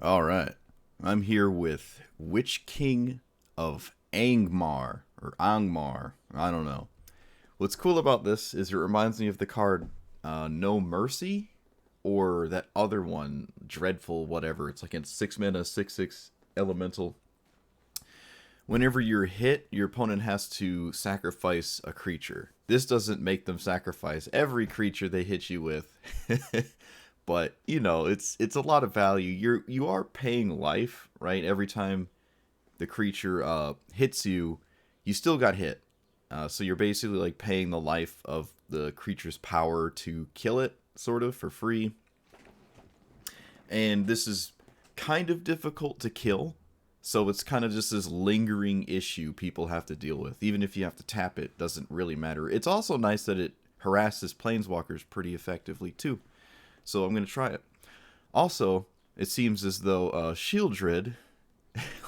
All right. I'm here with Witch King of Angmar or Angmar. I don't know. What's cool about this is it reminds me of the card No Mercy or that other one, Dreadful whatever. It's like a 6 mana 6/6 elemental. Whenever you're hit, your opponent has to sacrifice a creature. This doesn't make them sacrifice every creature they hit you with. But you know it's a lot of value. You are paying life, right? Every time the creature hits you, you still got hit. So you're basically like paying the life of the creature's power to kill it, sort of for free. And this is kind of difficult to kill, so it's kind of just this lingering issue people have to deal with. Even if you have to tap it, doesn't really matter. It's also nice that it harasses planeswalkers pretty effectively too. So I'm gonna try it. Also, it seems as though Shieldred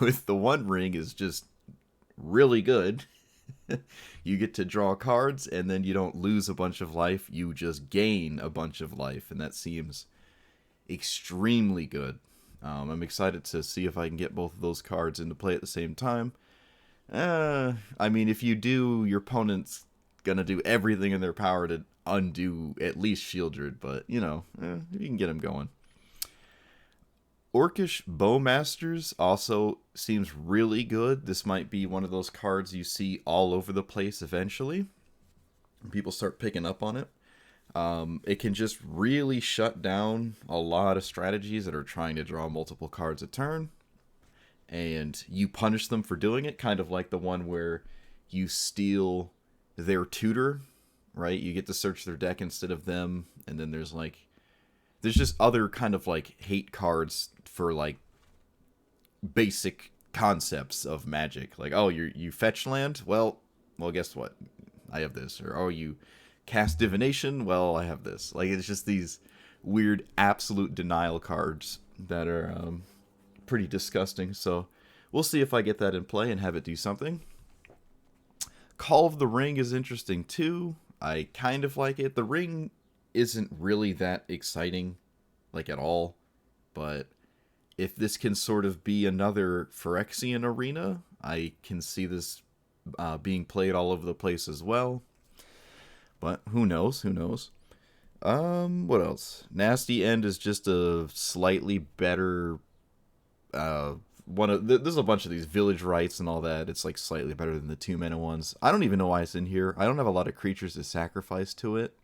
with the One Ring is just really good. You get to draw cards, and then you don't lose a bunch of life. You just gain a bunch of life, and that seems extremely good. I'm excited to see if I can get both of those cards into play at the same time. I mean, if you do, your opponent's gonna do everything in their power to undo at least Shieldred, but you know, you can get him going. Orcish Bowmasters also seems really good. This might be one of those cards you see all over the place eventually. People start picking up on it. It can just really shut down a lot of strategies that are trying to draw multiple cards a turn. And you punish them for doing it, kind of like the one where you steal their tutor, right? You get to search their deck instead of them. And then there's just other kind of like hate cards for like basic concepts of Magic. Like, oh, you fetch land? Well, guess what? I have this. Or, oh, you cast divination? Well, I have this. Like, it's just these weird absolute denial cards that are pretty disgusting. So we'll see if I get that in play and have it do something. Call of the Ring is interesting too. I kind of like it. The ring isn't really that exciting, like at all, but if this can sort of be another Phyrexian arena, I can see this being played all over the place as well. But who knows? Who knows? What else? Nasty End is just a slightly better there's a bunch of these village rites and all that. It's like slightly better than the 2 mana ones. I don't even know why it's in here. I don't have a lot of creatures to sacrifice to it.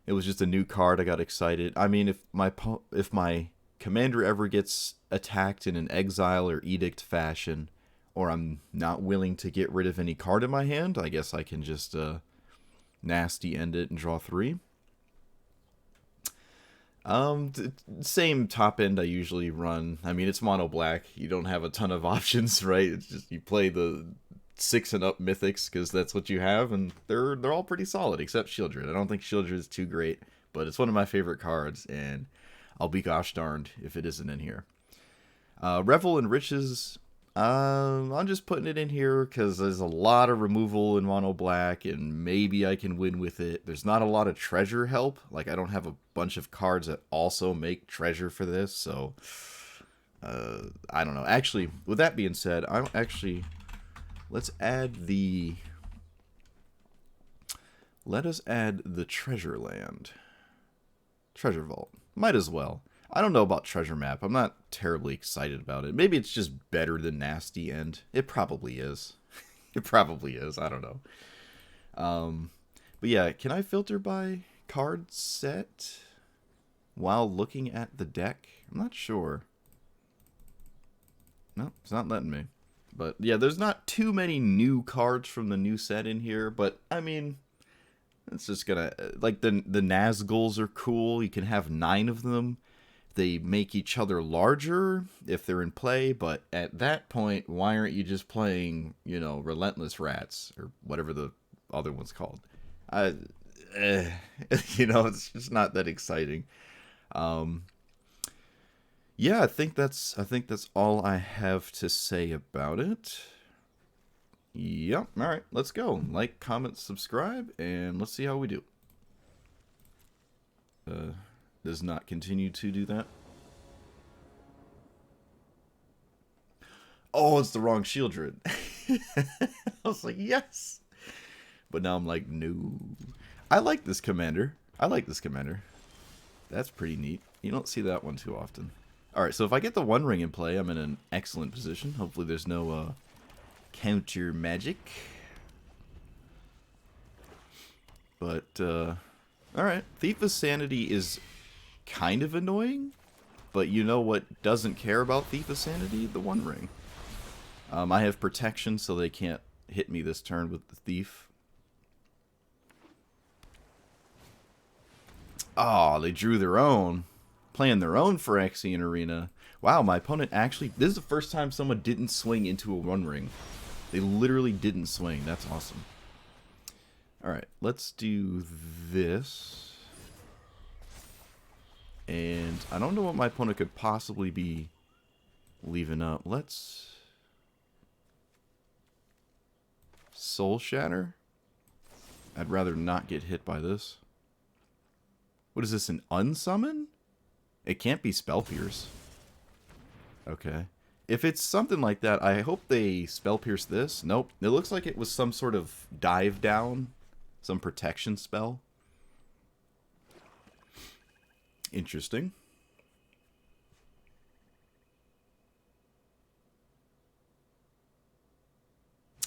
It was just a new card. I got excited. I mean, if my commander ever gets attacked in an exile or edict fashion, or I'm not willing to get rid of any card in my hand, I guess I can just nasty end it and draw 3. Same top end I usually run. I mean, it's mono black. You don't have a ton of options, right? It's just you play the 6 and up mythics because that's what you have, and they're all pretty solid except Shieldred. I don't think Shieldred is too great, but it's one of my favorite cards, and I'll be gosh darned if it isn't in here. Revel in Riches. I'm just putting it in here because there's a lot of removal in mono black, and maybe I can win with it. There's not a lot of treasure help. Like, I don't have a bunch of cards that also make treasure for this, so I don't know. Actually, with that being said, let's add the let us add the treasure land, treasure vault. Might as well. I don't know about Treasure Map. I'm not terribly excited about it. Maybe it's just better than Nasty End. It probably is. It probably is. I don't know. But yeah, can I filter by card set while looking at the deck? I'm not sure. No, it's not letting me. But yeah, there's not too many new cards from the new set in here. But I mean, it's just gonna like the Nazguls are cool. You can have 9 of them. They make each other larger if they're in play, but at that point, why aren't you just playing, Relentless Rats or whatever the other one's called? Uh, it's just not that exciting. Yeah, I think that's all I have to say about it. Yep. All right, let's go. Like, comment, subscribe, and let's see how we do. Does not continue to do that. Oh, it's the wrong Shieldred. I was like, yes. But now I'm like, no. I like this commander. I like this commander. That's pretty neat. You don't see that one too often. Alright, so if I get the One Ring in play, I'm in an excellent position. Hopefully there's no counter magic. But, alright. Thief of Sanity is kind of annoying. But you know what doesn't care about Thief of Sanity? The One Ring. I have protection, so they can't hit me this turn with the Thief. Oh, they drew their own. Playing their own Phyrexian Arena. Wow, my opponent actually... This is the first time someone didn't swing into a One Ring. They literally didn't swing. That's awesome. Alright, let's do this. And I don't know what my opponent could possibly be leaving up. Let's... Soul Shatter? I'd rather not get hit by this. What is this, an unsummon? It can't be Spell Pierce. Okay. If it's something like that, I hope they Spell Pierce this. Nope. It looks like it was some sort of dive down. Some protection spell. Interesting.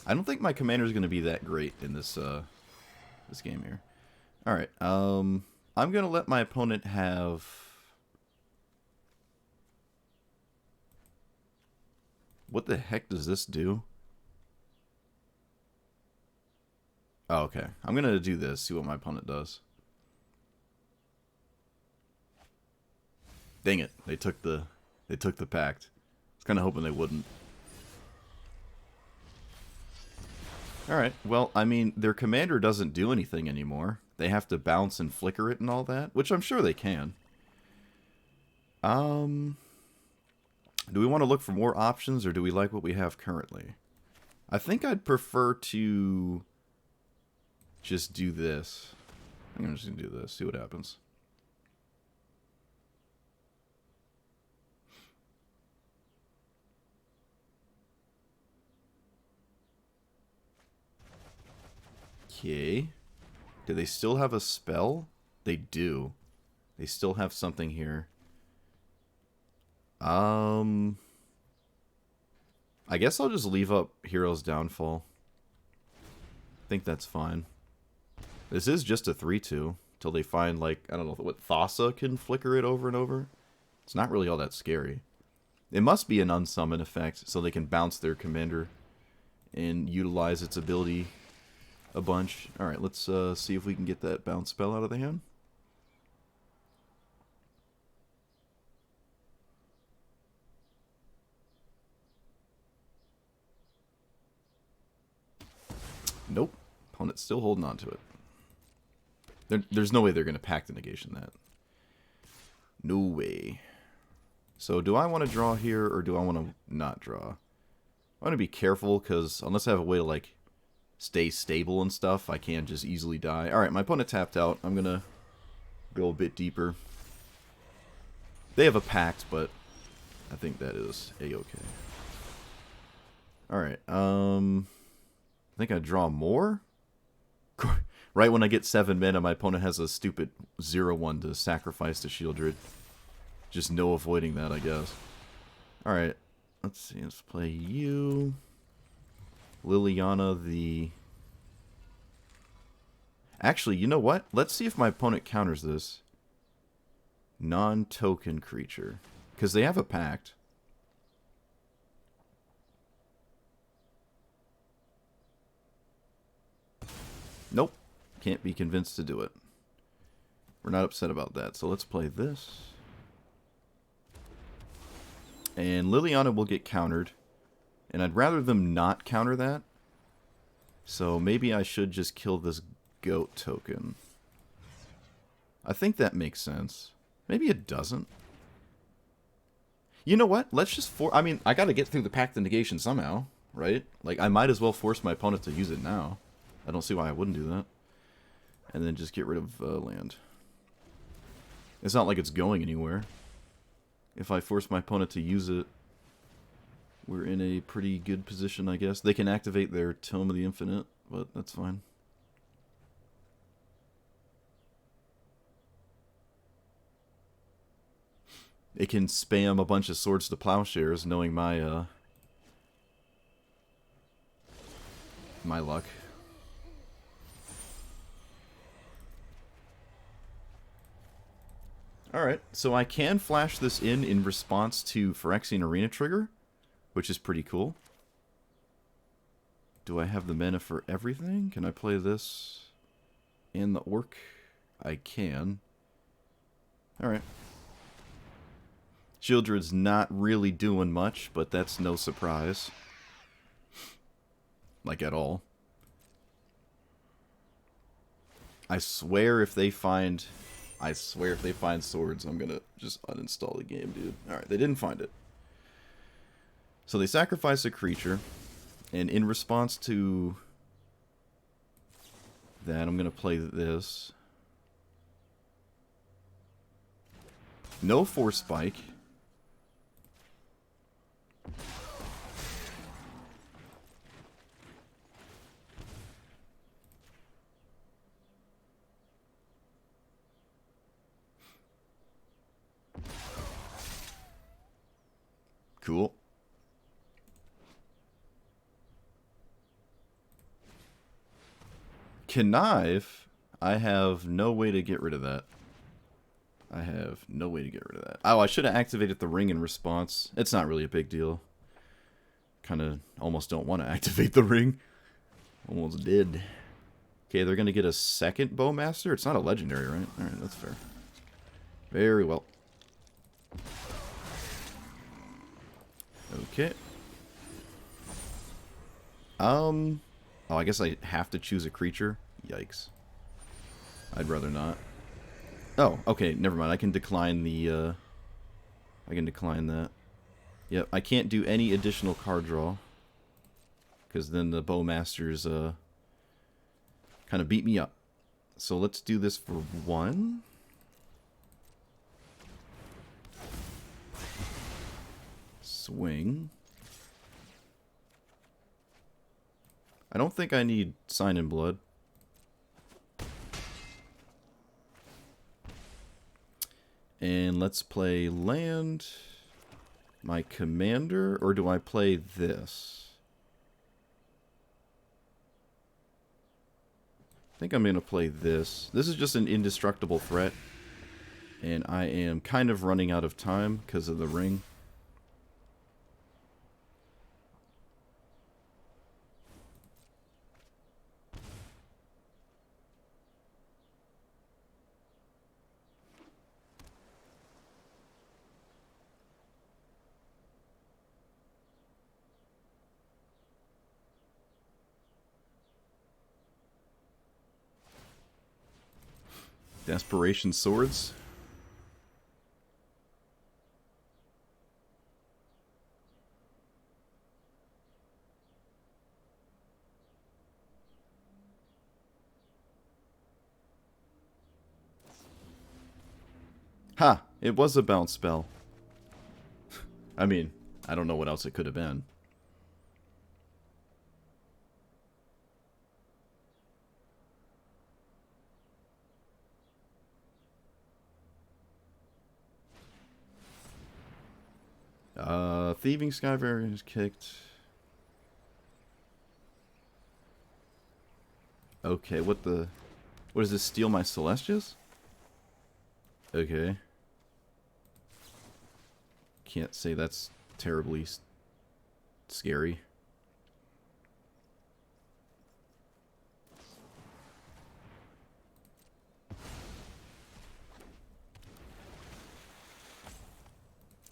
I don't think my commander is going to be that great in this this game here. All right. I'm going to let my opponent have... What the heck does this do? Oh, okay. I'm going to do this, see what my opponent does. Dang it. They took the pact. I was kind of hoping they wouldn't. Alright, well, I mean, their commander doesn't do anything anymore. They have to bounce and flicker it and all that, which I'm sure they can. Do we want to look for more options, or do we like what we have currently? I think I'd prefer to just do this. I'm just going to do this, see what happens. Okay. Do they still have a spell? They do. They still have something here. I guess I'll just leave up Hero's Downfall. I think that's fine. This is just a 3-2. Till they find, like, I don't know what, Thassa can flicker it over and over. It's not really all that scary. It must be an unsummon effect, so they can bounce their commander and utilize its ability a bunch. Alright, let's see if we can get that bounce spell out of the hand. Nope. Opponent's still holding on to it. There's no way they're going to pack the negation that. No way. So do I want to draw here, or do I want to not draw? I want to be careful, because unless I have a way to, like, stay stable and stuff, I can just easily die. Alright, my opponent tapped out. I'm going to go a bit deeper. They have a pact, but I think that is a-okay. Alright, I think I draw more? Right when I get 7 mana, my opponent has a stupid 0-1 to sacrifice to Shieldred. Just no avoiding that, I guess. Alright, let's see, let's play you. Liliana, the... Actually, you know what? Let's see if my opponent counters this. Non-token creature. Because they have a pact. Nope. Can't be convinced to do it. We're not upset about that. So let's play this. And Liliana will get countered. And I'd rather them not counter that. So maybe I should just kill this goat token. I think that makes sense. Maybe it doesn't. You know what? Let's just I mean, I gotta get through the Pact of Negation somehow, right? Like, I might as well force my opponent to use it now. I don't see why I wouldn't do that. And then just get rid of land. It's not like it's going anywhere. If I force my opponent to use it we're in a pretty good position, I guess. They can activate their Tome of the Infinite, but that's fine. It can spam a bunch of Swords to Plowshares, knowing my my luck. Alright, so I can flash this in response to Phyrexian Arena trigger, which is pretty cool. Do I have the mana for everything? Can I play this and the Orc? I can. Alright. Shieldred's not really doing much, but that's no surprise. Like, at all. I swear if they find swords, I'm gonna just uninstall the game, dude. Alright, they didn't find it. So they sacrifice a creature, and in response to that, I'm gonna play this. No Force Spike. Cool. Connive, I have no way to get rid of that. I have no way to get rid of that. Oh, I should have activated the ring in response. It's not really a big deal. Kind of almost don't want to activate the ring. Almost did. Okay, they're going to get a second Bowmaster? It's not a legendary, right? Alright, that's fair. Very well. Okay. Oh, I guess I have to choose a creature? Yikes. I'd rather not. Oh, okay, never mind. I can decline the, I can decline that. Yep, I can't do any additional card draw. Because then the Bowmasters, kind of beat me up. So let's do this for 1. Swing. I don't think I need Sign in Blood. And let's play land my commander, or do I play this? I think I'm going to play this. This is just an indestructible threat, and I am kind of running out of time because of the ring. Desperation Swords. Ha! It was a bounce spell. I mean, I don't know what else it could have been. Thieving Skyfarer is kicked. Okay, what does this, steal my Celestias? Okay. Can't say that's terribly scary.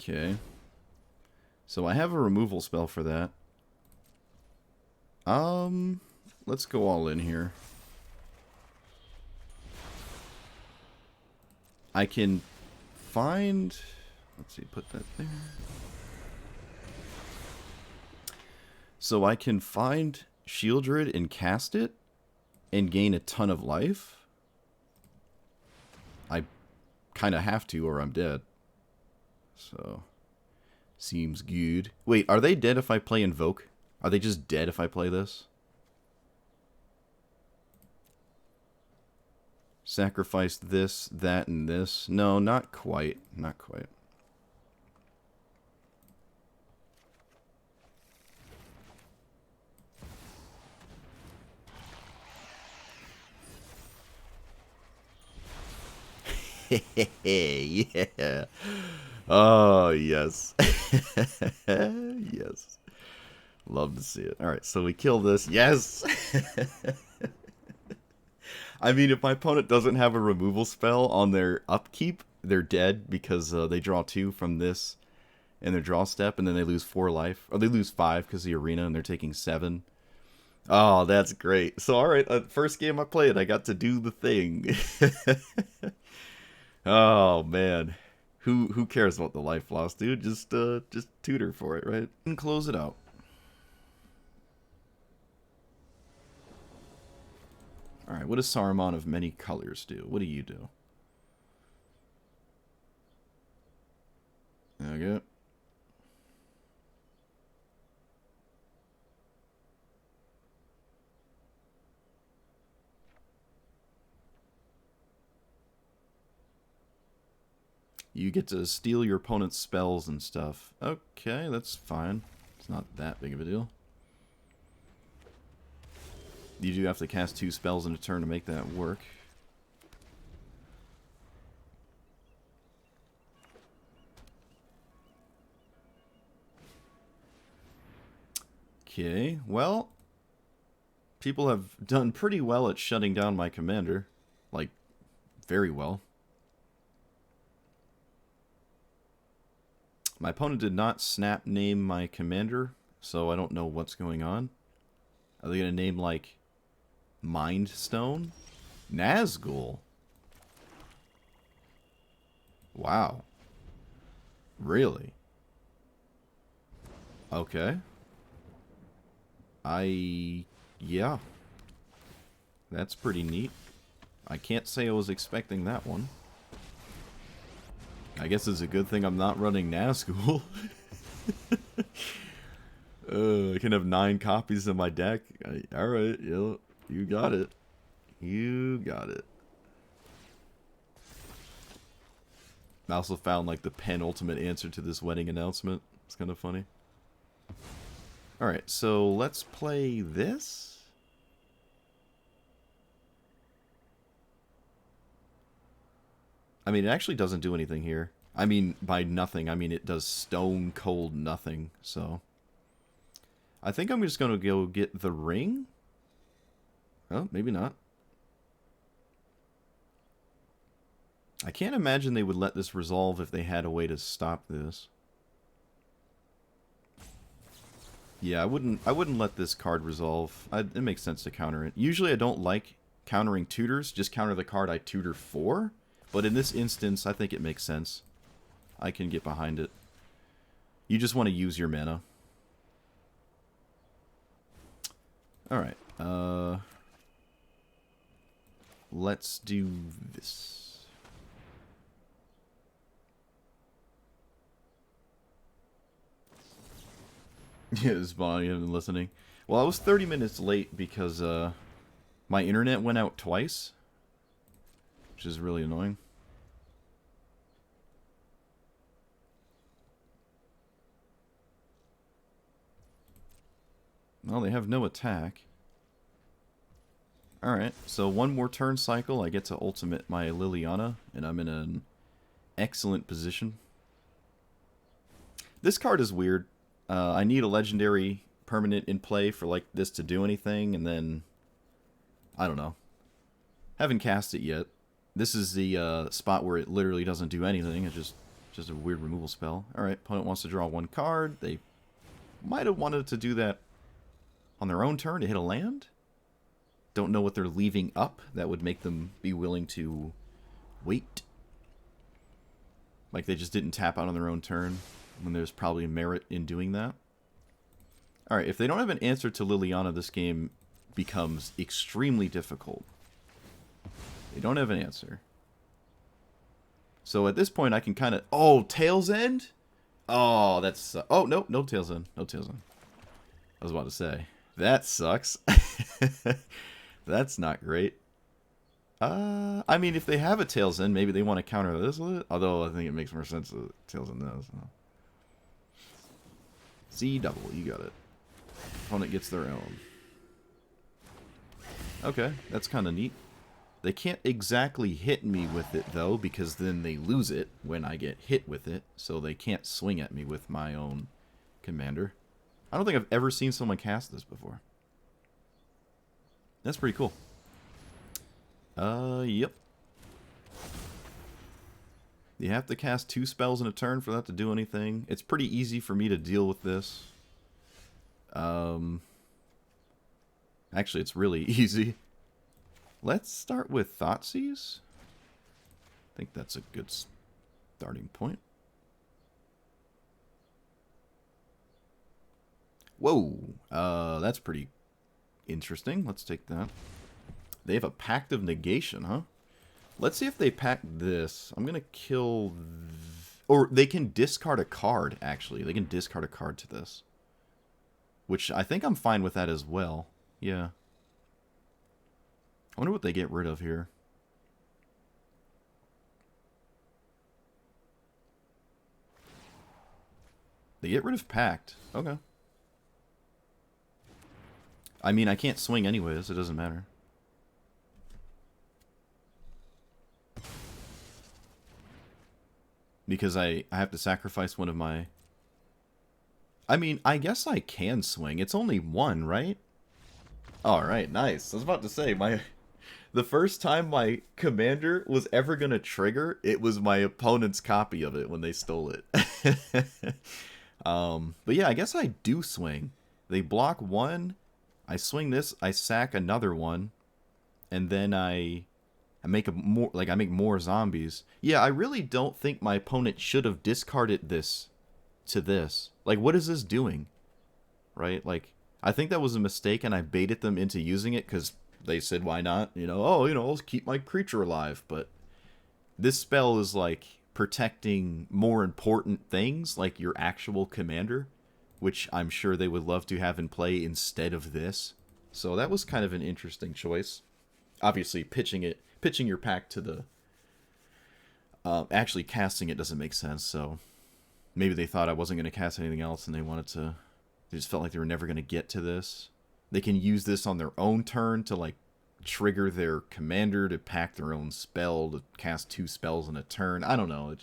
Okay. So I have a removal spell for that. Let's go all in here. I can find... Let's see, put that there. So I can find Shieldred and cast it and gain a ton of life. I kind of have to or I'm dead. So Seems good. Wait, are they dead if I play Invoke? Are they just dead if I play this? Sacrifice this, that, and this. No, not quite. Not quite. Yeah. Oh, yes. Yes. Love to see it. Alright, so we kill this. Yes! I mean, if my opponent doesn't have a removal spell on their upkeep, they're dead because they draw 2 from this in their draw step, and then they lose 4 life. Or they lose 5 because the arena, and they're taking 7. Oh, that's great. So, alright, first game I played, I got to do the thing. Oh, man. Who cares about the life loss, dude? Just tutor for it, right? And close it out. Alright, what does Saruman of many colors do? What do you do? Okay. You get to steal your opponent's spells and stuff. Okay, that's fine. It's not that big of a deal. You do have to cast 2 spells in a turn to make that work. Okay, well, people have done pretty well at shutting down my commander. Like, very well. My opponent did not snap name my commander, so I don't know what's going on. Are they going to name, like, Mind Stone? Nazgul? Wow. Really? Okay. Yeah. That's pretty neat. I can't say I was expecting that one. I guess it's a good thing I'm not running Nazgul. I can have 9 copies in my deck. Alright, you got it. You got it. I also found, like, the penultimate answer to this wedding announcement. It's kind of funny. Alright, so let's play this. I mean, it actually doesn't do anything here. I mean, by nothing, I mean it does stone cold nothing, so. I think I'm just going to go get the ring. Oh, maybe not. I can't imagine they would let this resolve if they had a way to stop this. Yeah, I wouldn't let this card resolve. It makes sense to counter it. Usually I don't like countering tutors, just counter the card I tutor for. But in this instance, I think it makes sense. I can get behind it. You just want to use your mana. Alright, let's do this. Yeah, it's Bonnie, you haven't been listening. Well, I was 30 minutes late because, my internet went out twice. Which is really annoying. Well, they have no attack. Alright, so one more turn cycle, I get to ultimate my Liliana, and I'm in an excellent position. This card is weird. I need a legendary permanent in play for, like, this to do anything, and then, I don't know. Haven't cast it yet. This is the spot where it literally doesn't do anything. It's just a weird removal spell. Alright, opponent wants to draw 1 card. They might have wanted to do that on their own turn to hit a land. Don't know what they're leaving up that would make them be willing to wait. Like they just didn't tap out on their own turn when there's probably merit in doing that. Alright, if they don't have an answer to Liliana, this game becomes extremely difficult. They don't have an answer. So at this point I can kind of... Oh, Tail's End? Oh, that's... oh, no, no tails in. No tails in. I was about to say. That sucks. That's not great. I mean, if they have a tails in, maybe they want to counter this with it. Although, I think it makes more sense to tails in this. C double, you got it. Opponent gets their own. Okay, that's kind of neat. They can't exactly hit me with it, though, because then they lose it when I get hit with it. So they can't swing at me with my own commander. I don't think I've ever seen someone cast this before. That's pretty cool. Yep. You have to cast 2 spells in a turn for that to do anything. It's pretty easy for me to deal with this. Actually, it's really easy. Let's start with Thoughtseize. I think that's a good starting point. Whoa, that's pretty interesting. Let's take that. They have a Pact of Negation, huh? Let's see if they pack this. I'm gonna kill... or they can discard a card, actually. They can discard a card to this. Which I think I'm fine with that as well. Yeah. I wonder what they get rid of here. They get rid of Pact. Okay. I mean, I can't swing anyways. It doesn't matter. Because I have to sacrifice one of my... I mean, I guess I can swing. It's only 1, right? Alright, nice. I was about to say, the first time my commander was ever going to trigger, it was my opponent's copy of it when they stole it. But yeah, I guess I do swing. They block 1, I swing this, I sack another one, and then I make I make more zombies. Yeah, I really don't think my opponent should have discarded this to this. Like, what is this doing? Right? Like, I think that was a mistake, and I baited them into using it because they said, why not? You know, oh, you know, let's keep my creature alive. But this spell is, like, protecting more important things, like your actual commander, which I'm sure they would love to have in play instead of this. So that was kind of an interesting choice. Obviously, pitching your pack to the... actually casting it doesn't make sense, so... Maybe they thought I wasn't going to cast anything else, and they wanted to... They just felt like they were never going to get to this. They can use this on their own turn to, like, trigger their commander to pack their own spell, to cast 2 spells in a turn. I don't know,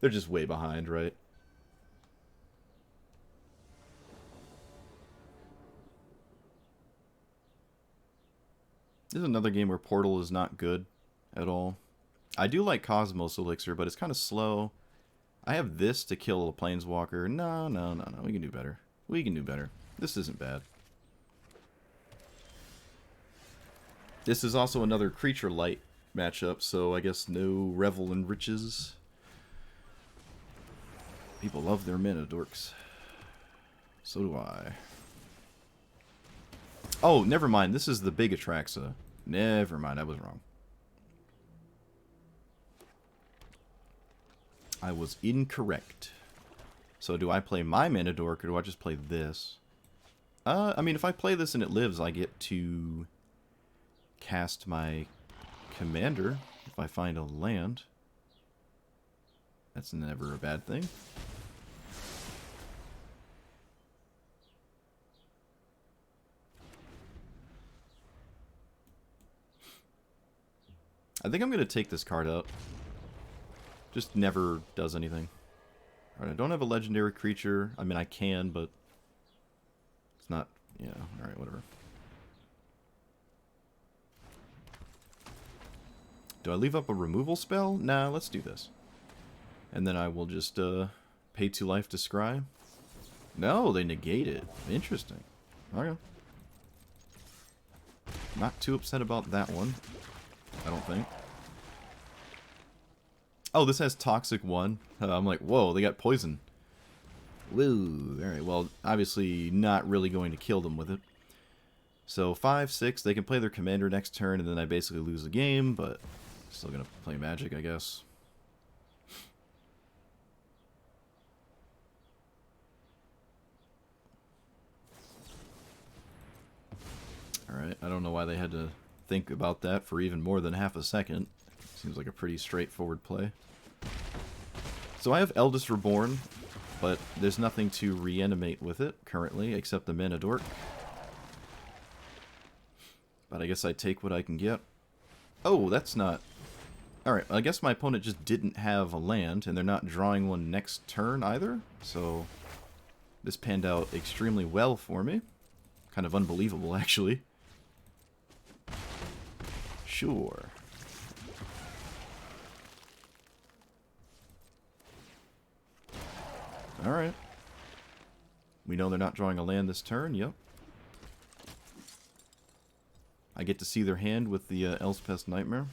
they're just way behind, right? This is another game where Portal is not good at all. I do like Cosmos Elixir, but it's kind of slow. I have this to kill a Planeswalker. No. We can do better. We can do better. This isn't bad. This is also another creature light matchup, so I guess no Revel in Riches. People love their mana dorks. So do I. Oh, never mind. This is the big Atraxa. Never mind. I was wrong. I was incorrect. So do I play my mana dork, or do I just play this? I mean, if I play this and it lives, I get to cast my commander if I find a land. That's never a bad thing. I think I'm going to take this card out. Just never does anything. Alright, I don't have a legendary creature. I mean, I can, but it's not... Yeah, alright, whatever. Do I leave up a removal spell? Nah, let's do this. And then I will just pay 2 life to scry. No, they negate it. Interesting. Okay. Not too upset about that one, I don't think. Oh, this has Toxic 1. I'm like, whoa, they got poison. Woo. Alright, well, obviously not really going to kill them with it. So 5, 6, they can play their commander next turn, and then I basically lose the game, but still gonna play Magic, I guess. Alright, I don't know why they had to think about that for even more than half a second. Seems like a pretty straightforward play. So I have Eldest Reborn, but there's nothing to reanimate with it currently, except the Mana Dork. But I guess I take what I can get. Oh, that's not... Alright, I guess my opponent just didn't have a land, and they're not drawing one next turn either, so this panned out extremely well for me. Kind of unbelievable, actually. Sure. Alright. We know they're not drawing a land this turn, yep. I get to see their hand with the Elspeth's Nightmare.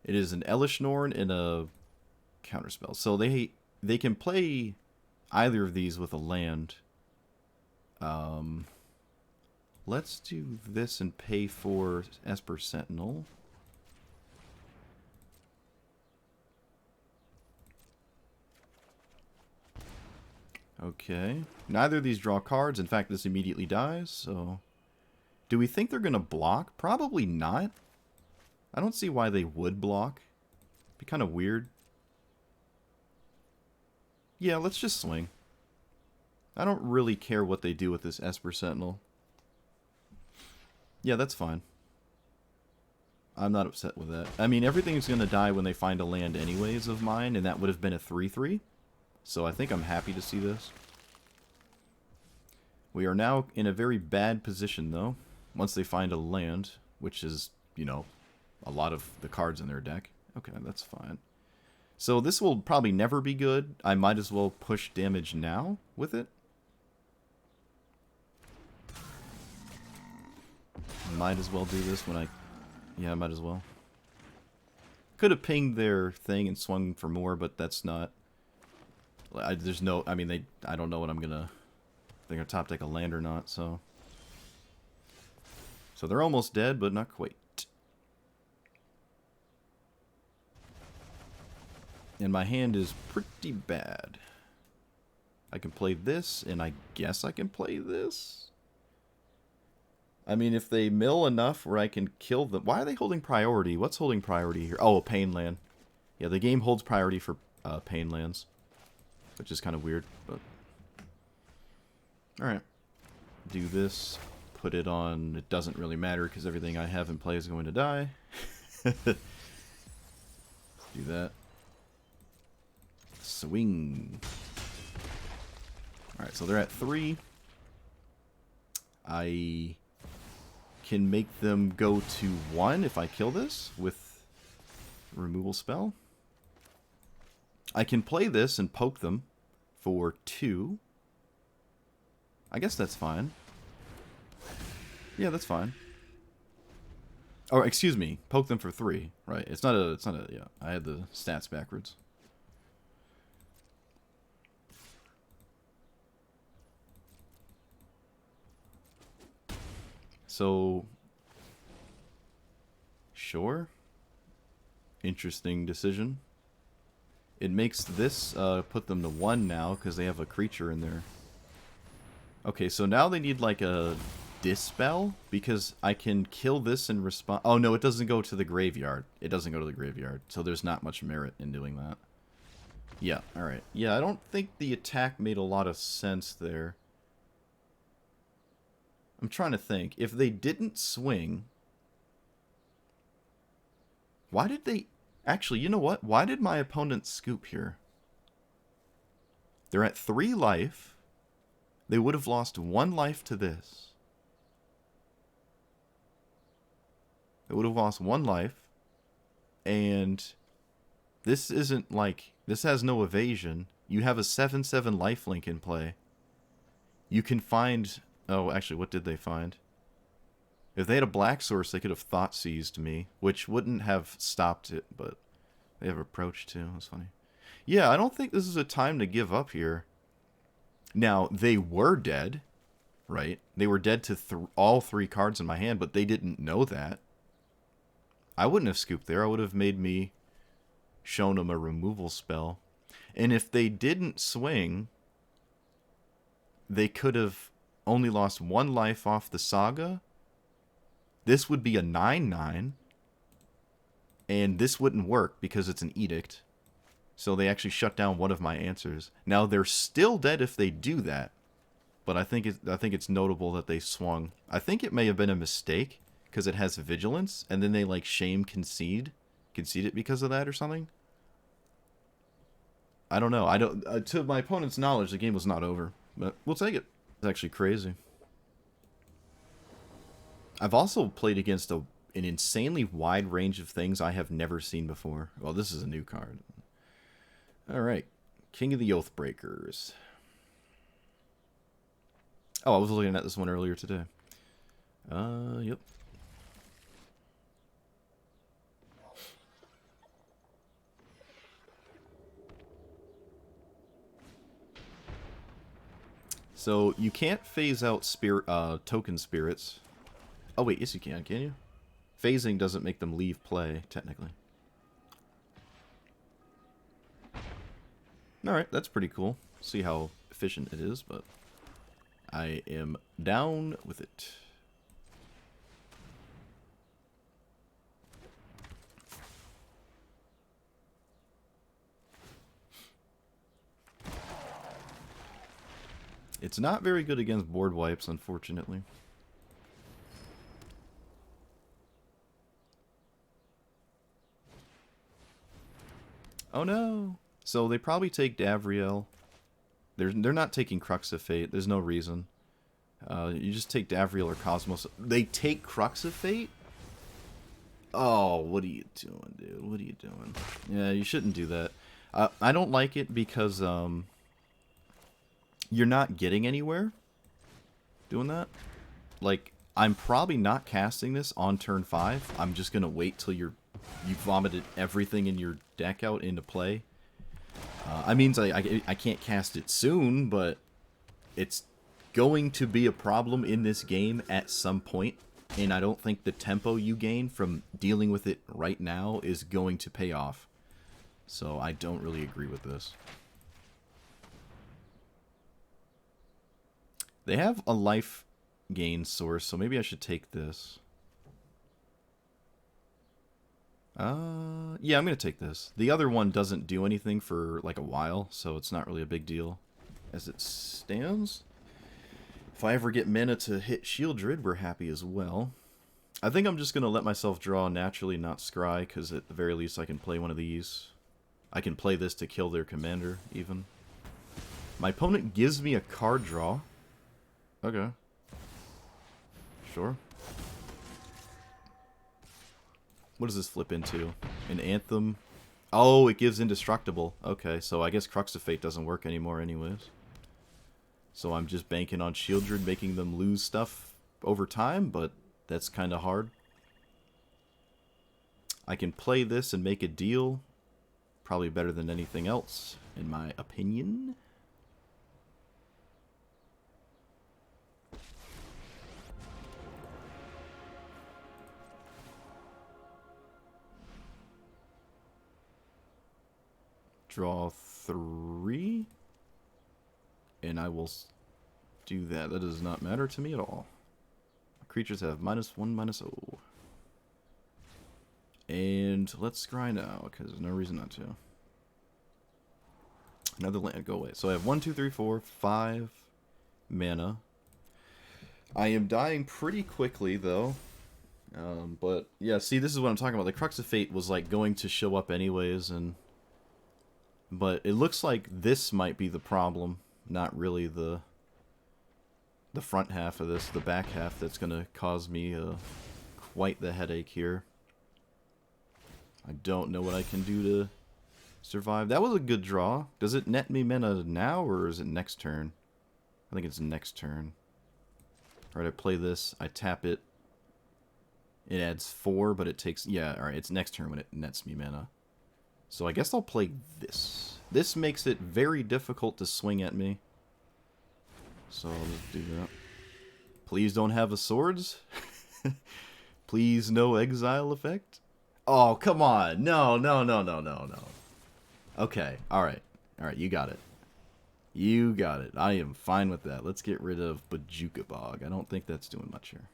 It is an Elish Norn and a counterspell. So they can play either of these with a land. Let's do this and pay for Esper Sentinel. Okay. Neither of these draw cards. In fact, this immediately dies, so... Do we think they're going to block? Probably not. I don't see why they would block. Be kind of weird. Yeah, let's just swing. I don't really care what they do with this Esper Sentinel. Yeah, that's fine. I'm not upset with that. I mean, everything's going to die when they find a land anyways of mine, and that would have been a 3/3. So I think I'm happy to see this. We are now in a very bad position, though, once they find a land, which is, you know, a lot of the cards in their deck. Okay, that's fine. So this will probably never be good. I might as well push damage now with it. Might as well do this when I... Yeah, I might as well. Could have pinged their thing and swung for more, but that's not... there's no... I mean, I don't know what I'm gonna... They're gonna top deck a land or not, so... So they're almost dead, but not quite. And my hand is pretty bad. I can play this, and I guess I can play this? I mean, if they mill enough where I can kill them... Why are they holding priority? What's holding priority here? Oh, a pain land. Yeah, the game holds priority for pain lands. Which is kind of weird, but... Alright. Do this. Put it on... It doesn't really matter, because everything I have in play is going to die. Do that. Swing. Alright, so they're at 3. I can make them go to 1 if I kill this with removal spell. I can play this and poke them for 2. I guess that's fine. Yeah, that's fine. Or excuse me, poke them for 3. Right. It's not a yeah, I had the stats backwards. So, sure. Interesting decision. It makes this put them to 1 now because they have a creature in there. Okay, so now they need like a dispel because I can kill this and respond. Oh no, it doesn't go to the graveyard. It doesn't go to the graveyard, so there's not much merit in doing that. Yeah, alright. Yeah, I don't think the attack made a lot of sense there. I'm trying to think. If they didn't swing... Why did they... Actually, you know what? Why did my opponent scoop here? They're at 3 life. They would have lost 1 life to this. They would have lost 1 life. And this isn't like... This has no evasion. You have a 7/7 lifelink in play. You can find... Oh, actually, what did they find? If they had a black source, they could have thought seized me, which wouldn't have stopped it, but they have approach too. That's funny. Yeah, I don't think this is a time to give up here. Now, they were dead, right? They were dead to all 3 cards in my hand, but they didn't know that. I wouldn't have scooped there. I would have made me shown them a removal spell. And if they didn't swing... they could have only lost 1 life off the Saga. This would be a 9/9. And this wouldn't work because it's an edict. So they actually shut down one of my answers. Now they're still dead if they do that. But I think it's notable that they swung. I think it may have been a mistake because it has vigilance, and then they like concede it because of that or something. I don't know. I don't. To my opponent's knowledge, the game was not over, but we'll take it. It's actually crazy. I've also played against an insanely wide range of things I have never seen before. Well, this is a new card. All right, King of the Oathbreakers. Oh, I was looking at this one earlier today. Yep. So you can't phase out token spirits. Oh wait, yes you can you? Phasing doesn't make them leave play, technically. Alright, that's pretty cool. See how efficient it is, but I am down with it. It's not very good against board wipes, unfortunately. Oh no! So they probably take Davriel. They're not taking Crux of Fate. There's no reason. You just take Davriel or Cosmos. They take Crux of Fate? Oh, what are you doing, dude? What are you doing? Yeah, you shouldn't do that. I don't like it because you're not getting anywhere doing that. Like, I'm probably not casting this on turn 5. I'm just going to wait till you vomited everything in your deck out into play. I mean, I can't cast it soon, but it's going to be a problem in this game at some point, and I don't think the tempo you gain from dealing with it right now is going to pay off. So I don't really agree with this. They have a life gain source, so maybe I should take this. Yeah, I'm going to take this. The other one doesn't do anything for like a while, so it's not really a big deal as it stands. If I ever get mana to hit Shieldred, we're happy as well. I think I'm just going to let myself draw naturally, not scry, because at the very least I can play one of these. I can play this to kill their commander, even. My opponent gives me a card draw. Okay. Sure. What does this flip into? An Anthem? Oh, it gives Indestructible. Okay, so I guess Crux of Fate doesn't work anymore anyways. So I'm just banking on Shieldred, making them lose stuff over time, but that's kind of hard. I can play this and make a deal. Probably better than anything else, in my opinion. Draw 3. And I will do that. That does not matter to me at all. Creatures have -1/-0. And let's scry now, because there's no reason not to. Another land, go away. So I have 1, 2, 3, 4, 5 mana. I am dying pretty quickly, though. But, yeah, see, this is what I'm talking about. The Crux of Fate was, like, going to show up anyways, and... But it looks like this might be the problem, not really the front half of this, the back half that's going to cause me quite the headache here. I don't know what I can do to survive. That was a good draw. Does it net me mana now, or is it next turn? I think it's next turn. Alright, I play this, I tap it. It adds 4, but it takes... Yeah, alright, it's next turn when it nets me mana. So I guess I'll play this. This makes it very difficult to swing at me. So I'll just do that. Please don't have a swords. Please no exile effect. Oh, come on. No. Okay, alright. Alright, you got it. You got it. I am fine with that. Let's get rid of Bajuka Bog. I don't think that's doing much here.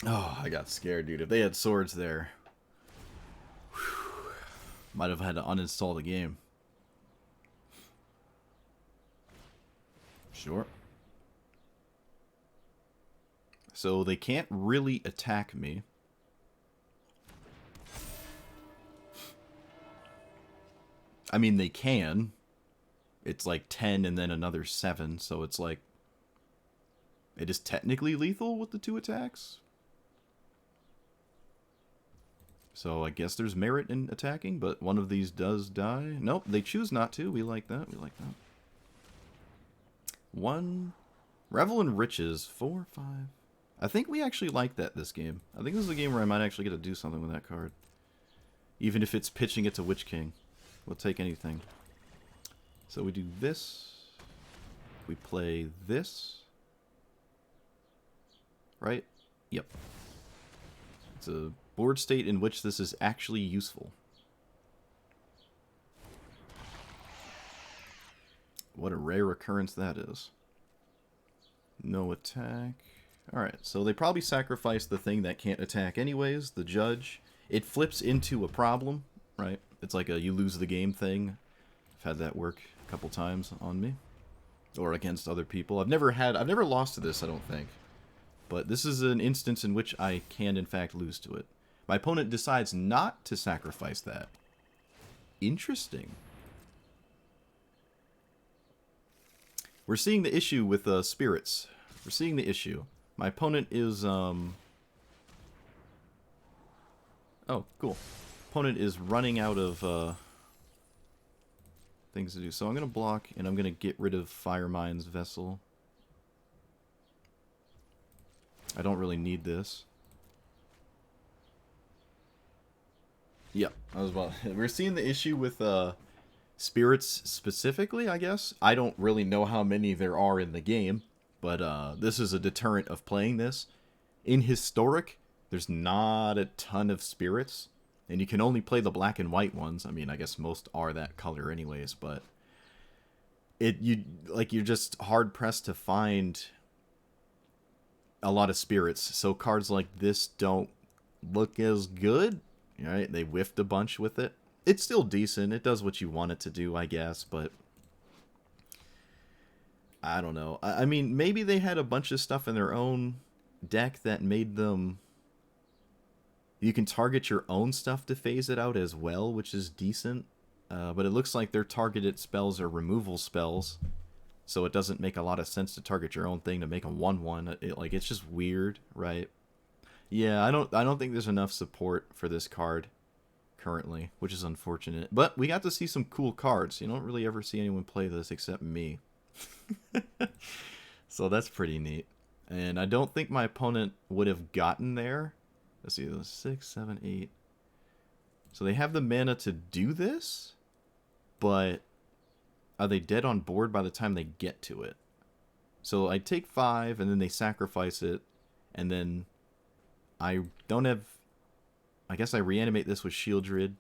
Oh, I got scared, dude. If they had swords there, whew, might have had to uninstall the game. Sure. So they can't really attack me. I mean, they can. It's like 10 and then another 7, so it's like... It is technically lethal with the 2 attacks. So I guess there's merit in attacking, but one of these does die. Nope, they choose not to. We like that. We like that. 1. Revel in Riches. 4, 5. I think we actually like that this game. I think this is a game where I might actually get to do something with that card. Even if it's pitching it to Witch King. We'll take anything. So we do this. We play this. Right? Yep. It's a board state in which this is actually useful. What a rare occurrence that is. No attack. Alright, so they probably sacrificed the thing that can't attack anyways, the judge. It flips into a problem, right? It's like a you lose the game thing. I've had that work a couple times on me. Or against other people. I've never lost to this, I don't think. But this is an instance in which I can in fact lose to it. My opponent decides not to sacrifice that. Interesting. We're seeing the issue with spirits. We're seeing the issue. My opponent is, oh, cool. Opponent is running out of, things to do. So I'm going to block, and I'm going to get rid of Firemind's Vessel. I don't really need this. Yep, we're seeing the issue with, spirits specifically, I guess. I don't really know how many there are in the game. But this is a deterrent of playing this. In Historic, there's not a ton of spirits. And you can only play the black and white ones. I mean, I guess most are that color anyways, but... you're just hard-pressed to find a lot of spirits. So cards like this don't look as good. Right? They whiffed a bunch with it. It's still decent. It does what you want it to do, I guess, but... I don't know. I mean, maybe they had a bunch of stuff in their own deck that made them... You can target your own stuff to phase it out as well, which is decent. But it looks like their targeted spells are removal spells. So it doesn't make a lot of sense to target your own thing to make a 1/1. It's just weird, right? Yeah, I don't think there's enough support for this card currently, which is unfortunate. But we got to see some cool cards. You don't really ever see anyone play this except me. So that's pretty neat. And I don't think my opponent would have gotten there. Let's see, 6, 7, 8. So they have the mana to do this, but are they dead on board by the time they get to it? So I take 5, and then they sacrifice it, and then I don't have... I guess I reanimate this with Shieldred.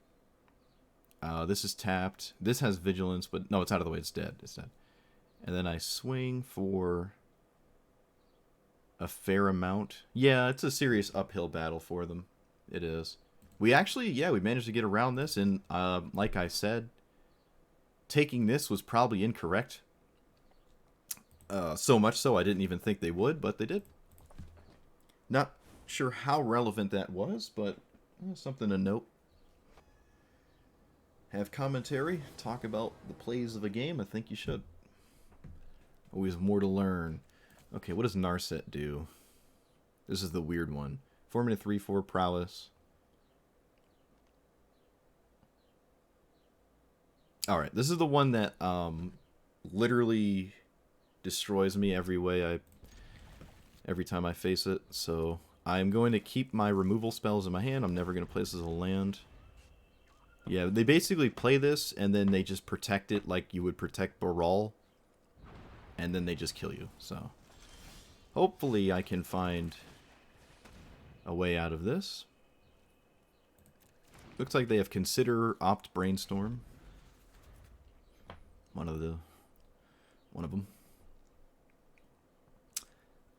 This is tapped. This has Vigilance, but no, it's out of the way. It's dead. It's dead. And then I swing for a fair amount. Yeah, it's a serious uphill battle for them. It is. We actually, yeah, we managed to get around this, and like I said, taking this was probably incorrect. So much so I didn't even think they would, but they did. Not sure how relevant that was, but something to note. Have commentary, talk about the plays of a game. I think you should. Always more to learn. Okay, what does Narset do? This is the weird one. 4 mana 3/4 prowess. Alright, this is the one that literally destroys me every time I face it. So I'm going to keep my removal spells in my hand. I'm never going to play this as a land. Yeah, they basically play this and then they just protect it like you would protect Baral. And then they just kill you. So hopefully I can find a way out of this. Looks like they have Consider, Opt, Brainstorm. One of them.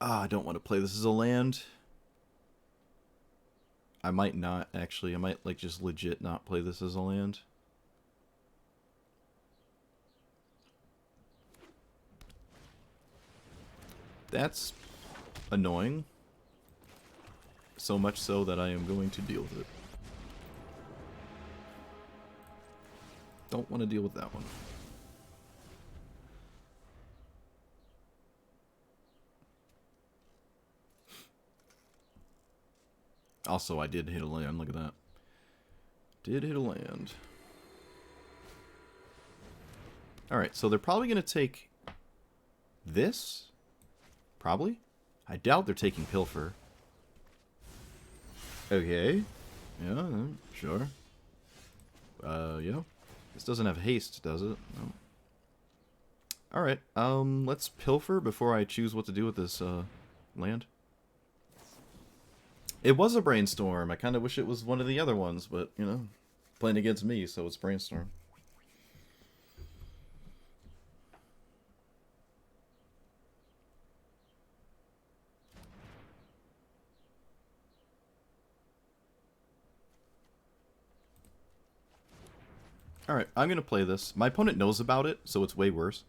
Ah, I don't want to play this as a land. I might not, actually. I might, like, just legit not play this as a land. That's annoying. So much so that I am going to deal with it. Don't want to deal with that one. Also, I did hit a land. Look at that. Did hit a land. Alright, so they're probably going to take this? Probably? I doubt they're taking Pilfer. Okay. Yeah, sure. Yeah. This doesn't have haste, does it? No. Alright, let's Pilfer before I choose what to do with this, land. It was a Brainstorm. I kind of wish it was one of the other ones, but, you know, playing against me, so it's Brainstorm. Alright, I'm going to play this. My opponent knows about it, so it's way worse.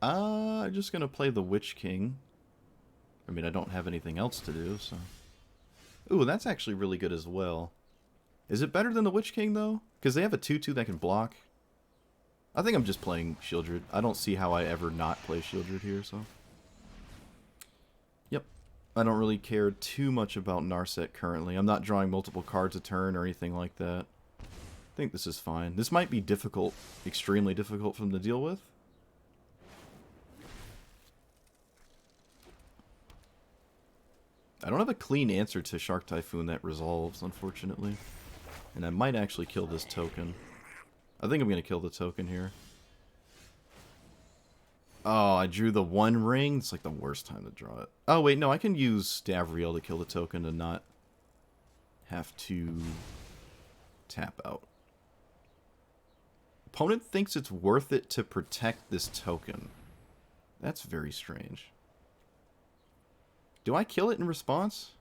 I'm just going to play the Witch King. I mean, I don't have anything else to do, so... Ooh, that's actually really good as well. Is it better than the Witch King, though? Because they have a 2-2 that can block. I think I'm just playing Shieldred. I don't see how I ever not play Shieldred here, so... Yep. I don't really care too much about Narset currently. I'm not drawing multiple cards a turn or anything like that. I think this is fine. This might be difficult, extremely difficult for them to deal with. I don't have a clean answer to Shark Typhoon that resolves, unfortunately. And I might actually kill this token. I think I'm going to kill the token here. Oh, I drew the one ring? It's like the worst time to draw it. Oh, wait, no, I can use Davriel to kill the token and not have to tap out. Opponent thinks it's worth it to protect this token. That's very strange. Do I kill it in response?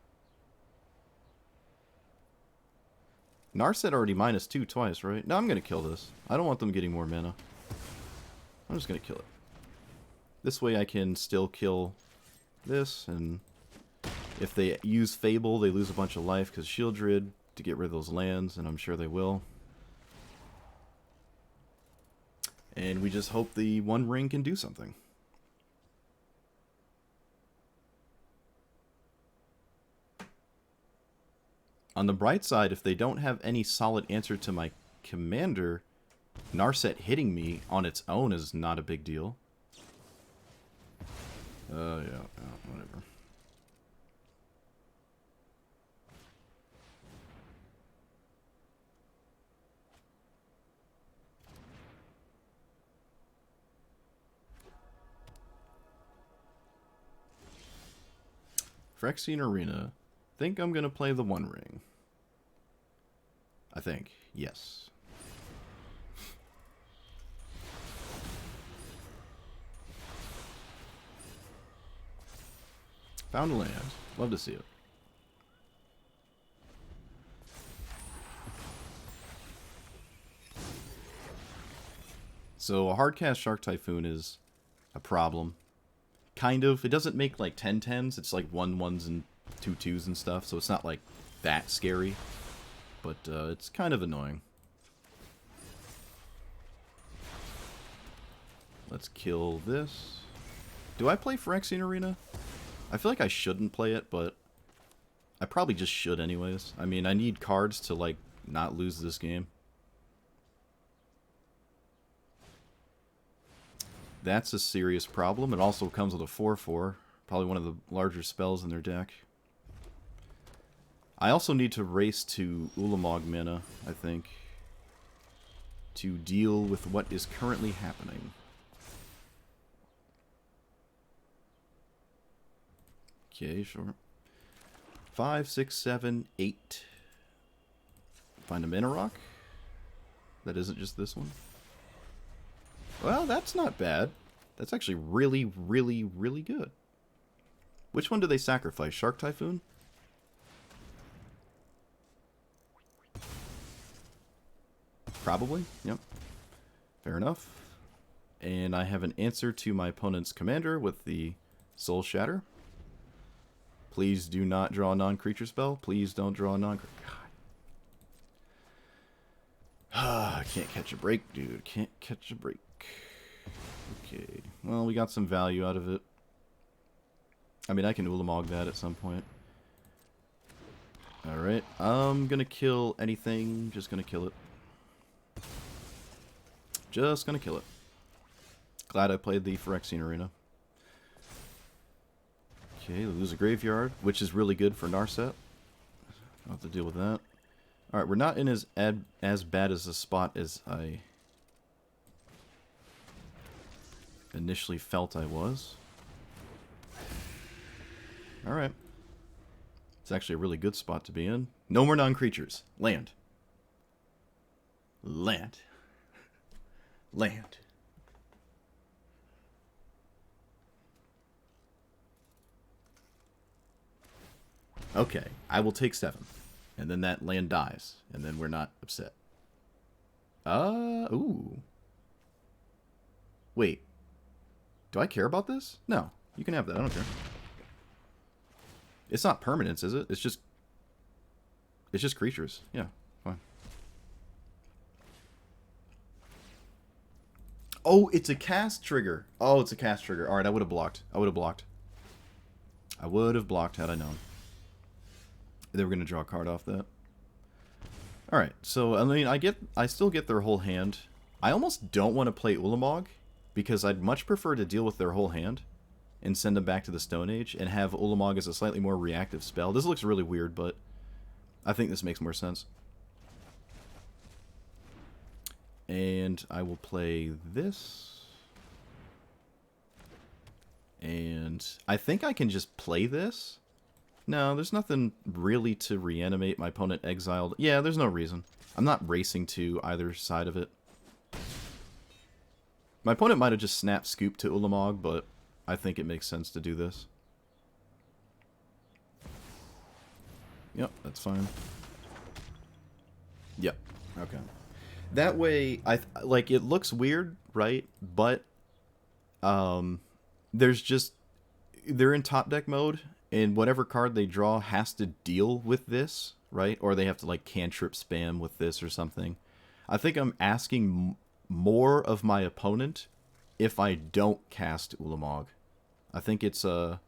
Narset already -2 twice, right? No, I'm going to kill this. I don't want them getting more mana. I'm just going to kill it. This way I can still kill this, and if they use Fable, they lose a bunch of life because Shieldred to get rid of those lands, and I'm sure they will. And we just hope the One Ring can do something. On the bright side, if they don't have any solid answer to my commander, Narset hitting me on its own is not a big deal. Yeah, whatever. Phyrexian Arena. Think I'm gonna play the One Ring. I think. Yes. Found a land. Love to see it. So a hard-cast Shark Typhoon is a problem. Kind of. It doesn't make like 10/10s. It's like 1/1s and 2/2s and stuff, so it's not like that scary. But it's kind of annoying. Let's kill this. Do I play Phyrexian Arena? I feel like I shouldn't play it, but I probably just should anyways. I mean, I need cards to, like, not lose this game. That's a serious problem. It also comes with a 4/4. Probably one of the larger spells in their deck. I also need to race to Ulamog mana, I think, to deal with what is currently happening. Okay, sure. 5, 6, 7, 8. Find a mana rock. That isn't just this one. Well, that's not bad. That's actually really, really, really good. Which one do they sacrifice? Shark Typhoon? Probably. Yep. Fair enough. And I have an answer to my opponent's commander with the Soul Shatter. Please do not draw a non-creature spell. Please don't draw a non-creature. I can't catch a break, dude. Can't catch a break. Okay. Well, we got some value out of it. I mean, I can Ulamog that at some point. Alright. I'm gonna kill anything. Just gonna kill it. Just gonna kill it. Glad I played the Phyrexian Arena. Okay, lose a graveyard, which is really good for Narset. I'll have to deal with that. Alright, we're not in as bad as a spot as I initially felt I was. Alright. It's actually a really good spot to be in. No more non-creatures. Land. Land. Land. Okay, I will take 7. And then that land dies. And then we're not upset. Ooh. Wait. Do I care about this? No. You can have that. I don't care. It's not permanence, is it? It's just creatures. Yeah, fine. Oh, it's a cast trigger. Oh, it's a cast trigger. Alright, I would have blocked. I would have blocked. I would have blocked had I known. They were going to draw a card off that. Alright, so, I mean, I still get their whole hand. I almost don't want to play Ulamog, because I'd much prefer to deal with their whole hand and send them back to the Stone Age and have Ulamog as a slightly more reactive spell. This looks really weird, but I think this makes more sense. And I will play this. And I think I can just play this. No, there's nothing really to reanimate. My opponent exiled. Yeah, there's no reason. I'm not racing to either side of it. My opponent might have just snapped Scoop to Ulamog, but I think it makes sense to do this. Yep, that's fine. Yep, okay. That way, like, it looks weird, right? But, there's just... They're in top deck mode, and whatever card they draw has to deal with this, right? Or they have to, like, cantrip spam with this or something. I think I'm asking more of my opponent if I don't cast Ulamog. I think it's I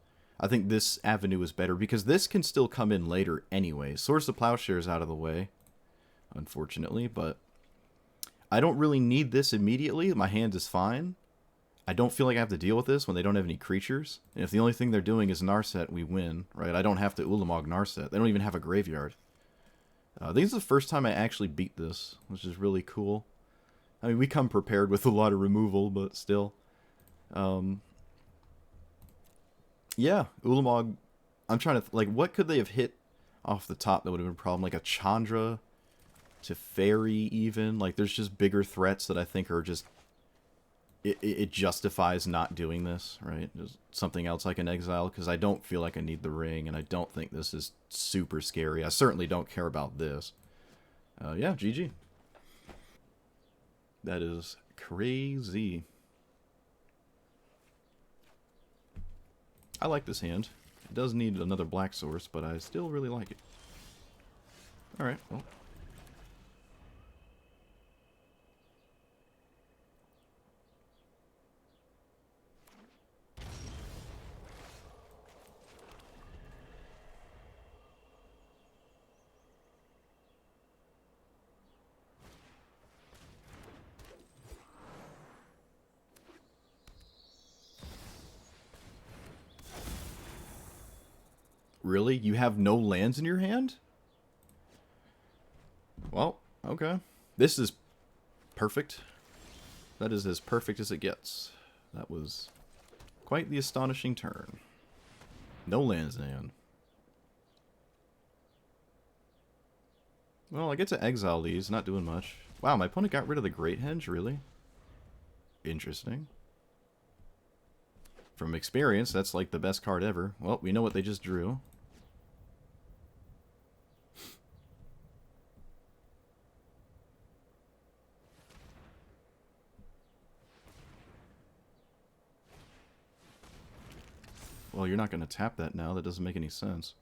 think this avenue is better because this can still come in later anyway. Source of Plowshare is out of the way, unfortunately, but I don't really need this immediately. My hand is fine. I don't feel like I have to deal with this when they don't have any creatures. And if the only thing they're doing is Narset, we win, right? I don't have to Ulamog Narset. They don't even have a graveyard. I think it's the first time I actually beat this, which is really cool. I mean, we come prepared with a lot of removal, but still. Yeah, Ulamog. I'm trying to... Like, what could they have hit off the top that would have been a problem? Like a Chandra to Fairy, even. Like, there's just bigger threats that I think are just... It justifies not doing this, right? Just something else I can exile, because I don't feel like I need the ring, and I don't think this is super scary. I certainly don't care about this. Yeah, GG. That is crazy. I like this hand. It does need another black source, but I still really like it. Alright, well. Really? You have no lands in your hand? Well, okay. This is perfect. That is as perfect as it gets. That was quite the astonishing turn. No lands in hand. Well, I get to exile these, not doing much. Wow, my opponent got rid of the Great Henge, really? Interesting. From experience, that's like the best card ever. Well, we know what they just drew. Well, you're not going to tap that now. That doesn't make any sense.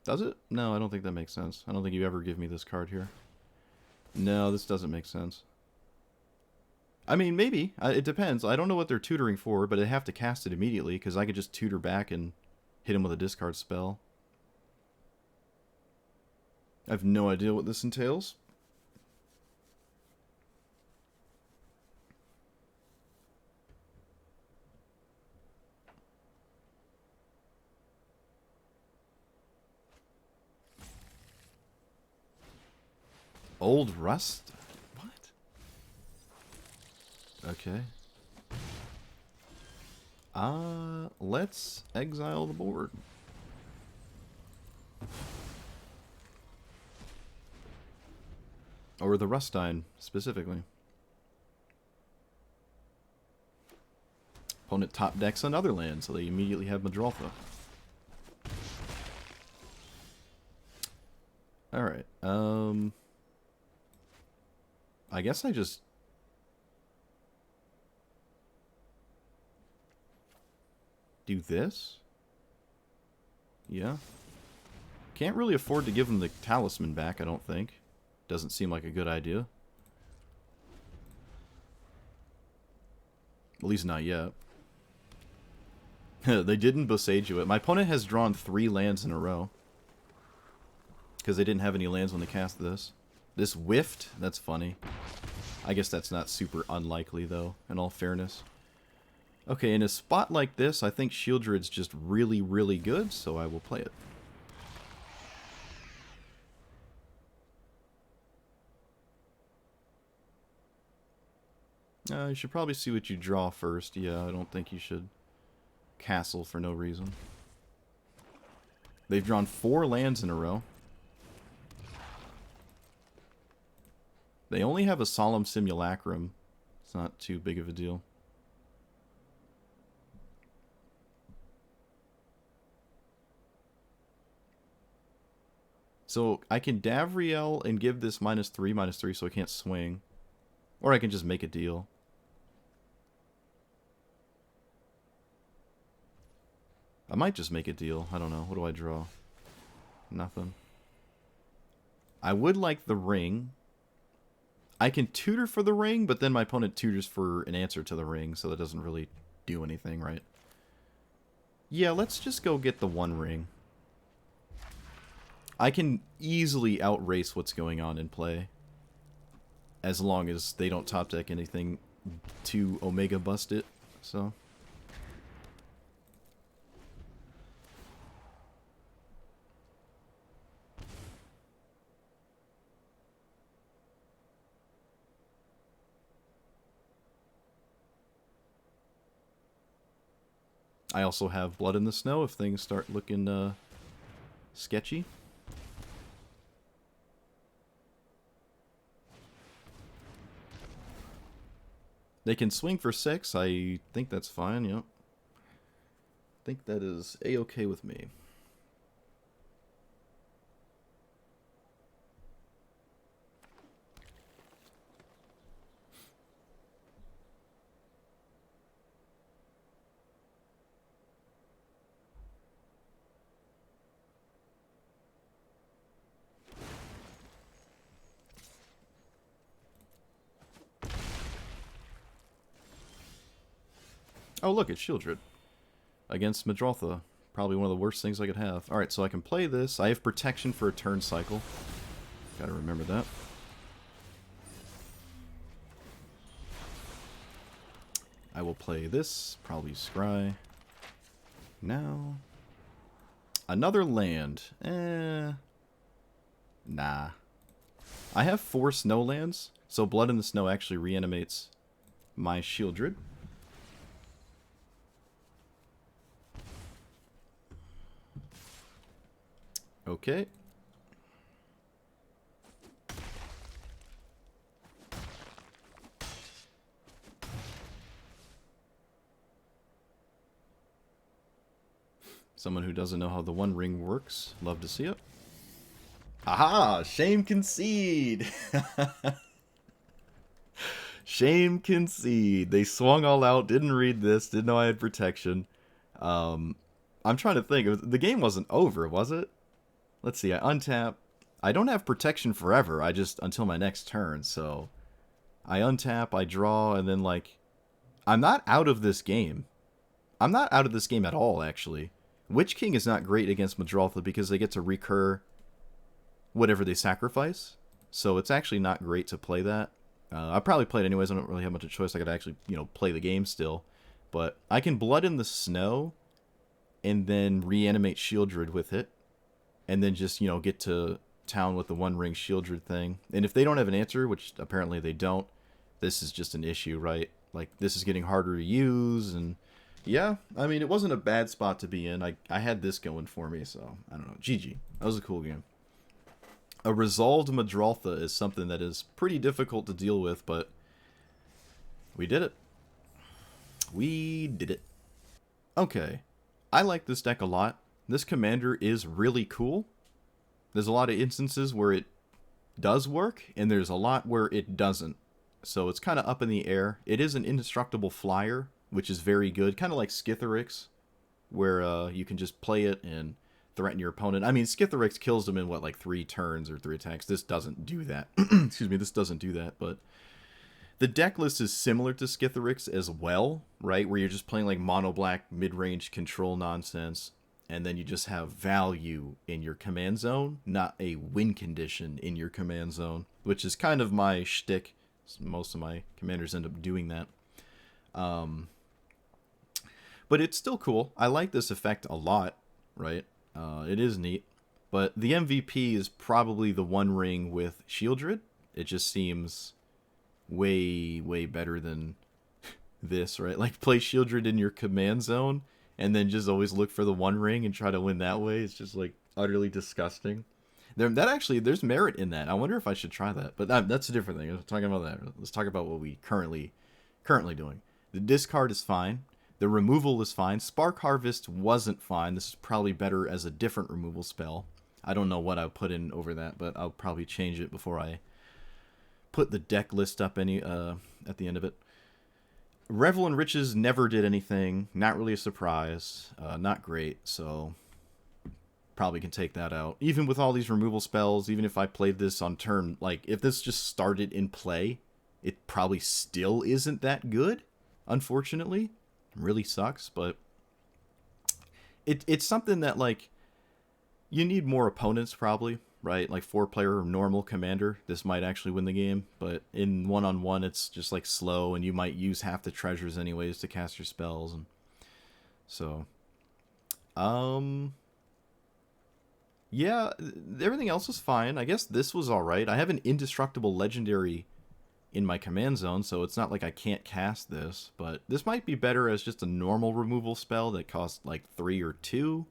Does it? No, I don't think that makes sense. I don't think you ever give me this card here. No, this doesn't make sense. I mean, maybe. It depends. I don't know what they're tutoring for, but I have to cast it immediately, because I could just tutor back and hit him with a discard spell. I have no idea what this entails. Old Rust? What? Okay. Let's exile the board. Or the Rustine, specifically. Opponent top decks another land, so they immediately have Madrolfa. Alright, I guess I just... do this? Yeah. Can't really afford to give him the talisman back, I don't think. Doesn't seem like a good idea. At least not yet. They didn't Boseiju it. My opponent has drawn 3 lands in a row. Because they didn't have any lands when they cast this. This whiffed? That's funny. I guess that's not super unlikely, though, in all fairness. Okay, in a spot like this, I think Shieldred's just really, really good, so I will play it. You should probably see what you draw first. Yeah, I don't think you should castle for no reason. They've drawn 4 lands in a row. They only have a Solemn Simulacrum. It's not too big of a deal. So I can Davriel and give this -3/-3 so I can't swing. Or I can just make a deal. I might just make a deal. I don't know. What do I draw? Nothing. I would like the ring. I can tutor for the ring, but then my opponent tutors for an answer to the ring, so that doesn't really do anything, right? Yeah, let's just go get the 1 ring. I can easily outrace what's going on in play. As long as they don't top deck anything to Omega bust it, so... I also have Blood in the Snow if things start looking sketchy. They can swing for 6. I think that's fine, yep. I think that is A-okay with me. Oh, look, it's Shieldred. Against Madrolfa. Probably one of the worst things I could have. Alright, so I can play this. I have protection for a turn cycle. Gotta remember that. I will play this. Probably Scry. Now. Another land. Nah. I have 4 snow lands, so Blood in the Snow actually reanimates my Shieldred. Okay. Someone who doesn't know how the One Ring works. Love to see it. Aha! Shame concede! Shame concede. They swung all out, didn't read this, didn't know I had protection. Um, I'm trying to think. The game wasn't over, was it? Let's see. I untap. I don't have protection forever. I just until my next turn. So I untap, I draw, and then like I'm not out of this game. I'm not out of this game at all, actually. Witch King is not great against Madrotha because they get to recur whatever they sacrifice. So it's actually not great to play that. I probably play it anyways. I don't really have much of a choice. I could actually, play the game still. But I can Blood in the Snow and then reanimate Shieldred with it. And then just, get to town with the One Ring Shieldred thing. And if they don't have an answer, which apparently they don't, this is just an issue, right? Like, this is getting harder to use. And yeah, I mean, it wasn't a bad spot to be in. I had this going for me, so I don't know. GG. That was a cool game. A resolved Madrotha is something that is pretty difficult to deal with, but we did it. We did it. Okay. I like this deck a lot. This commander is really cool. There's a lot of instances where it does work, and there's a lot where it doesn't. So it's kind of up in the air. It is an indestructible flyer, which is very good. Kind of like Skithiryx, where you can just play it and threaten your opponent. I mean, Skithiryx kills them in, 3 turns or 3 attacks. This doesn't do that. Excuse me, this doesn't do that, but the deck list is similar to Skithiryx as well, right? Where you're just playing, mono-black mid-range control nonsense, and then you just have value in your command zone, not a win condition in your command zone, which is kind of my shtick. Most of my commanders end up doing that. But it's still cool. I like this effect a lot, right? It is neat. But the MVP is probably the One Ring with Shieldred. It just seems way, way better than this, right? Like, play Shieldred in your command zone, and then just always look for the One Ring and try to win that way. It's just, utterly disgusting. There's merit in that. I wonder if I should try that. But that's a different thing. I'm talking about that. Let's talk about what we currently doing. The discard is fine. The removal is fine. Spark Harvest wasn't fine. This is probably better as a different removal spell. I don't know what I'll put in over that, but I'll probably change it before I put the deck list up at the end of it. Revel in Riches never did anything. Not really a surprise. Not great, so probably can take that out. Even with all these removal spells, even if I played this on turn, if this just started in play, it probably still isn't that good, unfortunately. Really sucks, but it's something that you need more opponents probably, right? 4-player normal commander, this might actually win the game, but in one-on-one it's just slow, and you might use half the treasures anyways to cast your spells, and so yeah, everything else was fine. I guess this was alright. I have an indestructible legendary in my command zone, so it's not like I can't cast this, but this might be better as just a normal removal spell that costs 3 or 2.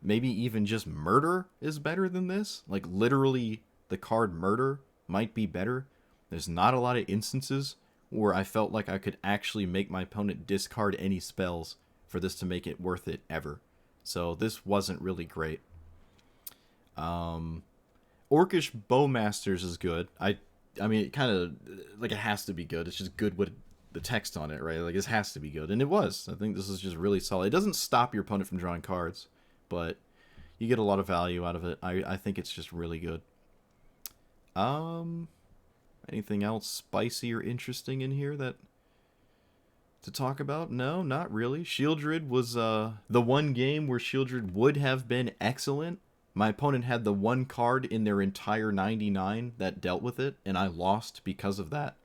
Maybe even just Murder is better than this. Literally, the card Murder might be better. There's not a lot of instances where I felt like I could actually make my opponent discard any spells for this to make it worth it ever. So this wasn't really great. Orcish Bowmasters is good. I mean, it kind of, it has to be good. It's just good with the text on it, right? It has to be good. And it was. I think this is just really solid. It doesn't stop your opponent from drawing cards, but you get a lot of value out of it. I think it's just really good. Anything else spicy or interesting in here that to talk about? No, not really. Shieldred was the one game where Shieldred would have been excellent. My opponent had the one card in their entire 99 that dealt with it, and I lost because of that.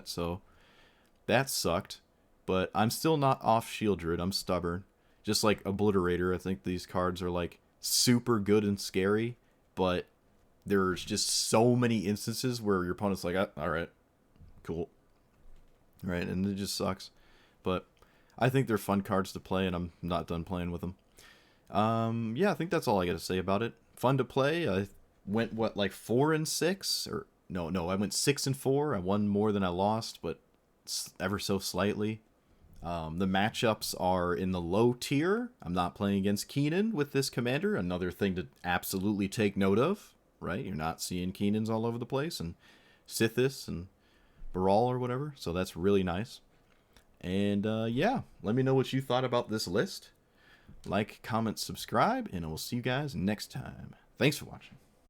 So that sucked. But I'm still not off Shieldred. I'm stubborn. Just like Obliterator, I think these cards are super good and scary, but there's just so many instances where your opponent's alright, cool. Right, and it just sucks. But I think they're fun cards to play, and I'm not done playing with them. Yeah, I think that's all I got to say about it. Fun to play. I went what, like 4-6, or no, I went 6-4. I won more than I lost, but ever so slightly. The matchups are in the low tier. I'm not playing against Keenan with this commander. Another thing to absolutely take note of, right? You're not seeing Keenans all over the place, and Sithis and Baral or whatever. So that's really nice. And yeah, let me know what you thought about this list. Like, comment, subscribe, and I will see you guys next time. Thanks for watching.